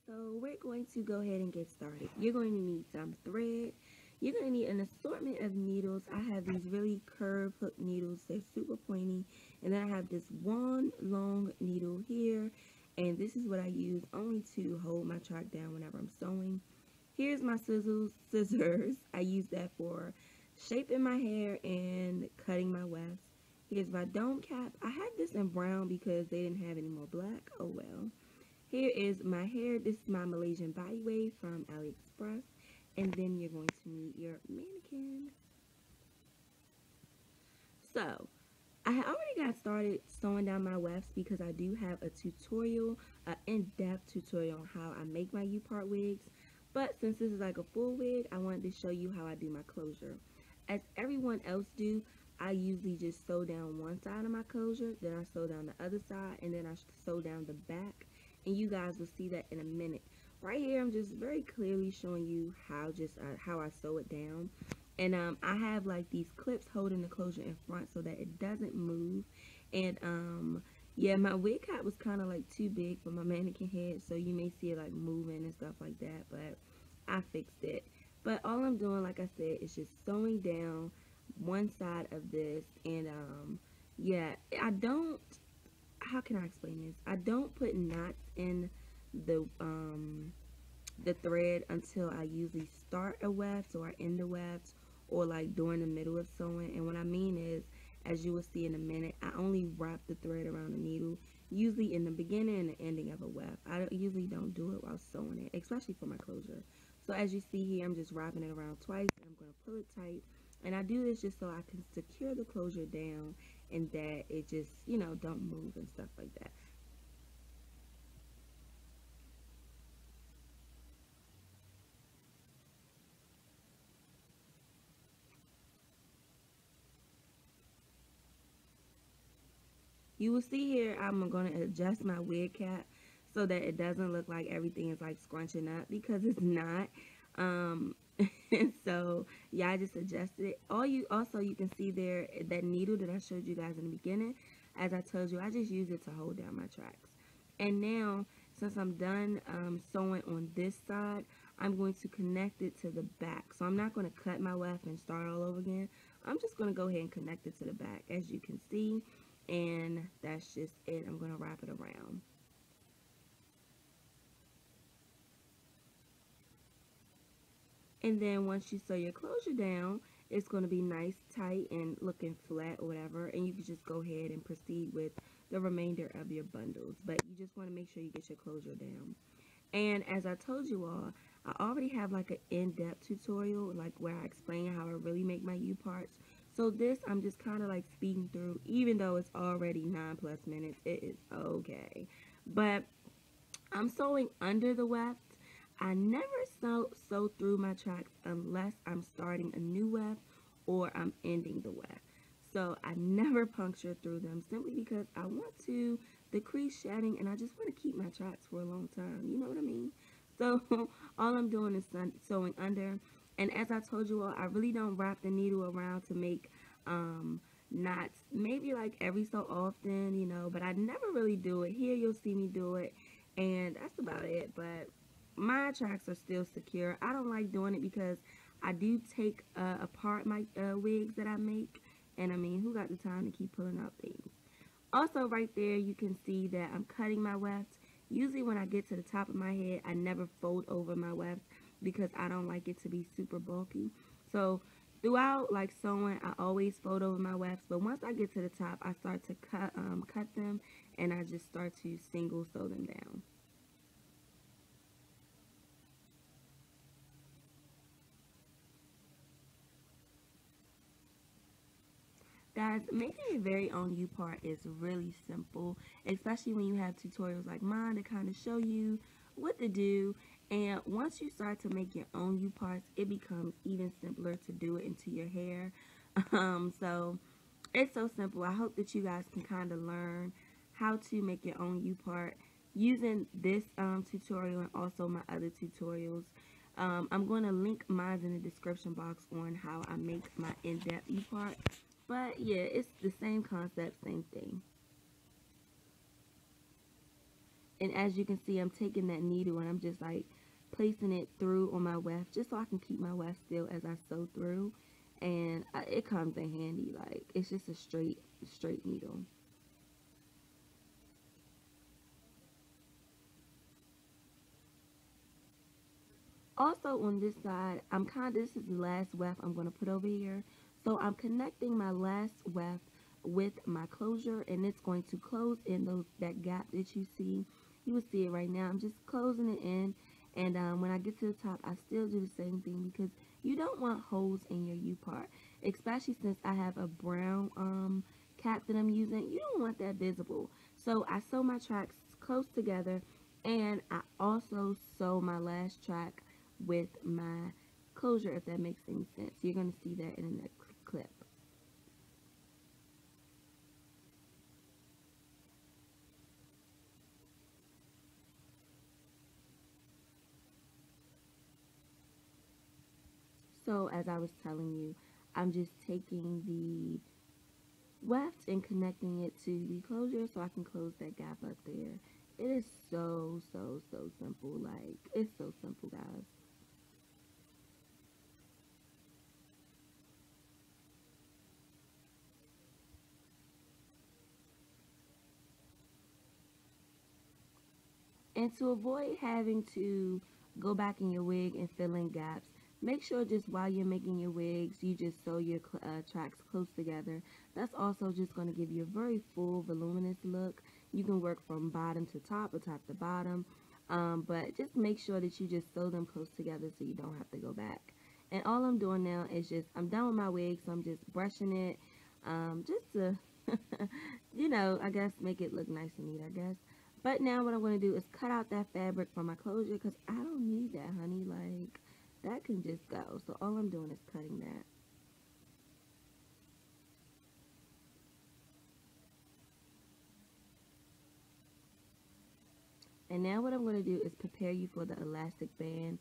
So we're going to go ahead and get started. You're going to need some thread. You're going to need an assortment of needles. I have these really curved hook needles. They're super pointy. And then I have this one long needle here. And this is what I use only to hold my track down whenever I'm sewing. Here's my scissors. I use that for shaping my hair and cutting my wefts. Here's my dome cap. I had this in brown because they didn't have any more black. Oh well. Here is my hair. This is my Malaysian body wave from Aliexpress. And then you're going to need your mannequin. So, I already got started sewing down my wefts because I do have a tutorial, an in-depth tutorial on how I make my Upart wigs. But since this is like a full wig, I wanted to show you how I do my closure. As everyone else do, I usually just sew down one side of my closure, then I sew down the other side, and then I sew down the back. And you guys will see that in a minute. Right here, I'm just very clearly showing you how I sew it down. And I have like these clips holding the closure in front so that it doesn't move. And yeah, my wig cap was kind of like too big for my mannequin head, so you may see it like moving and stuff like that, but I fixed it. But all I'm doing, like I said, is just sewing down one side of this. And yeah, I don't, how can I explain this? I don't put knots in the thread until I usually start a weft or end a weft, or like during the middle of sewing. And what I mean is, as you will see in a minute, I only wrap the thread around the needle, usually in the beginning and the ending of a weft. I usually don't do it while sewing it, especially for my closure. So as you see here, I'm just wrapping it around twice, and I'm going to pull it tight. And I do this just so I can secure the closure down and that it just, you know, don't move and stuff like that. You will see here I'm going to adjust my wig cap so that it doesn't look like everything is like scrunching up, because it's not. And so yeah, I just adjusted it. You can see there that needle that I showed you guys in the beginning. As I told you, I just use it to hold down my tracks. And now, since I'm done sewing on this side, I'm going to connect it to the back. So I'm not going to cut my weft and start all over again. I'm just going to go ahead and connect it to the back, as you can see. And that's just it. I'm going to wrap it around. And then once you sew your closure down, it's going to be nice, tight, and looking flat or whatever. And you can just go ahead and proceed with the remainder of your bundles. But you just want to make sure you get your closure down. And as I told you all, I already have like an in-depth tutorial, like where I explain how I really make my Uparts. So this, I'm just kind of like speeding through, even though it's already 9+ minutes. It is okay. But I'm sewing under the weft. I never sew through my tracks unless I'm starting a new weft or I'm ending the weft. So I never puncture through them, simply because I want to decrease shedding, and I just want to keep my tracks for a long time. You know what I mean? So all I'm doing is sewing under. And as I told you all, I really don't wrap the needle around to make knots. Maybe like every so often, you know, but I never really do it. Here you'll see me do it, and that's about it. But my tracks are still secure. I don't like doing it because I do take apart my wigs that I make, and I mean, who got the time to keep pulling out things? Also, right there, you can see that I'm cutting my weft. Usually when I get to the top of my head, I never fold over my weft because I don't like it to be super bulky. So throughout like sewing, I always fold over my wefts, but once I get to the top, I start to cut them, and I just start to single sew them down. Guys, making your very own U-part is really simple, especially when you have tutorials like mine to kind of show you what to do. And once you start to make your own U-parts, it becomes even simpler to do it into your hair. So it's so simple. I hope that you guys can kind of learn how to make your own U-part using this tutorial and also my other tutorials. I'm going to link mine in the description box on how I make my in-depth U-part. But yeah, it's the same concept, same thing. And as you can see, I'm taking that needle and I'm just like placing it through on my weft, just so I can keep my weft still as I sew through. And it comes in handy. Like, it's just a straight needle. Also on this side, this is the last weft I'm going to put over here. So I'm connecting my last weft with my closure, and it's going to close in that gap that you see. You will see it right now. I'm just closing it in, and when I get to the top, I still do the same thing, because you don't want holes in your U-part, especially since I have a brown cap that I'm using. You don't want that visible. So I sew my tracks close together, and I also sew my last track with my closure, if that makes any sense. You're going to see that in the next clip. So as I was telling you, I'm just taking the weft and connecting it to the closure so I can close that gap up there. It is so simple. Like, it's so simple, guys. And to avoid having to go back in your wig and fill in gaps, make sure just while you're making your wigs, you just sew your tracks close together. That's also just going to give you a very full, voluminous look. You can work from bottom to top or top to bottom, but just make sure that you just sew them close together so you don't have to go back. And all I'm doing now is I'm done with my wig, so I'm just brushing it, just to, I guess make it look nice and neat, I guess. But now what I'm going to do is cut out that fabric from my closure, because I don't need that, honey. Like, that can just go. So all I'm doing is cutting that. And now what I'm going to do is prepare you for the elastic band.